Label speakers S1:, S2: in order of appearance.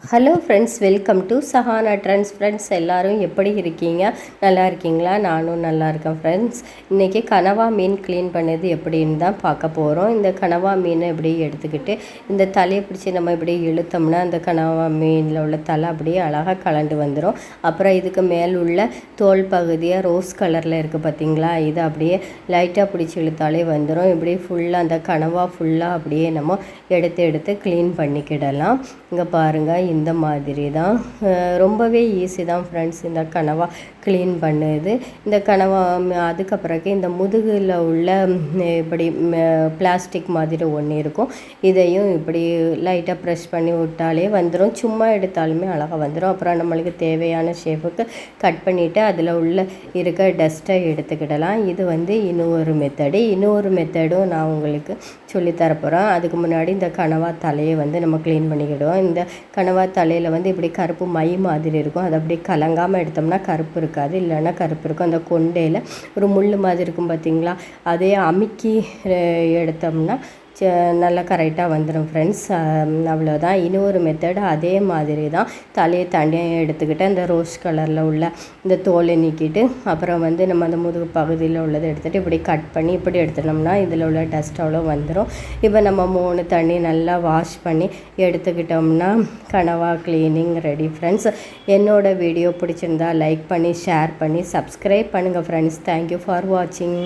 S1: Hello friends, welcome to Sahana trends. Friends எல்லோரும் எப்படி இருக்கீங்க? நல்லா இருக்கீங்களா? நானும் நல்லா இருக்கேன் ஃப்ரெண்ட்ஸ். இன்றைக்கி கனவா மீன் க்ளீன் பண்ணது எப்படின்னு தான் பார்க்க போகிறோம். இந்த கனவா மீனை இப்படி எடுத்துக்கிட்டு இந்த தலையை பிடிச்சி நம்ம இப்படி இழுத்தோம்னா அந்த கனவா மீனில் உள்ள தலை அப்படியே அழகாக கலண்டு வந்துடும். அப்புறம் இதுக்கு மேல் உள்ள தோல் பகுதியாக ரோஸ் கலரில் இருக்குது பார்த்தீங்களா, இதை அப்படியே லைட்டாக பிடிச்சி இழுத்தாலே வந்துடும். இப்படி ஃபுல்லாக அந்த கனவா ஃபுல்லாக அப்படியே நம்ம எடுத்து க்ளீன் பண்ணிக்கிடலாம். இங்கே பாருங்கள், இந்த மாதிரி தான் ரொம்பவே ஈஸி தான் ஃப்ரெண்ட்ஸ் இந்த கனவா க்ளீன் பண்ணுது. இந்த கனவா அதுக்கப்புறக்கு இந்த முதுகில் உள்ள இப்படி பிளாஸ்டிக் மாதிரி ஒன்று இருக்கும், இதையும் இப்படி லைட்டாக ப்ரெஷ் பண்ணி விட்டாலே வந்துடும். சும்மா எடுத்தாலுமே அழகாக வந்துடும். அப்புறம் நம்மளுக்கு தேவையான ஷேப்புக்கு கட் பண்ணிவிட்டு அதில் உள்ள இருக்க டஸ்ட்டை எடுத்துக்கிடலாம். இது இன்னொரு மெத்தடும் நான் உங்களுக்கு சொல்லித்தரப்போகிறேன். அதுக்கு முன்னாடி இந்த கனவா தலையை நம்ம க்ளீன் பண்ணிக்கிடுவோம். இந்த கனவா தலையில் இப்படி கருப்பு மை மாதிரி இருக்கும், அது அப்படி கலங்காமல் எடுத்தோம்னா கருப்பு இருக்காது, இல்லைன்னா கருப்பு இருக்கும். அந்த கொண்டையில் ஒரு முள் மாதிரி இருக்கும் பார்த்திங்களா, அதே அமுக்கி எடுத்தோம்னா நல்லா கரெக்டாக வந்துடும் ஃப்ரெண்ட்ஸ். அவ்வளோதான். இன்னொரு மெத்தடு அதே மாதிரி தான். தலையை தனியாக எடுத்துக்கிட்டு அந்த ரோஸ் கலரில் உள்ள இந்த தோலை நீக்கிட்டு அப்புறம் நம்ம அந்த முதுகு பகுதியில் உள்ளதை எடுத்துகிட்டு இப்படி கட் பண்ணி இப்படி எடுத்துட்டோம்னா இதில் உள்ள டஸ்ட் அவ்வளோ வந்துடும். இப்போ நம்ம 3 தண்ணி நல்லா வாஷ் பண்ணி எடுத்துக்கிட்டோம்னா கனவா க்ளீனிங் ரெடி ஃப்ரெண்ட்ஸ். என்னோடய வீடியோ பிடிச்சிருந்தா லைக் பண்ணி ஷேர் பண்ணி சப்ஸ்கிரைப் பண்ணுங்கள் ஃப்ரெண்ட்ஸ். தேங்க்யூ ஃபார் வாட்சிங்.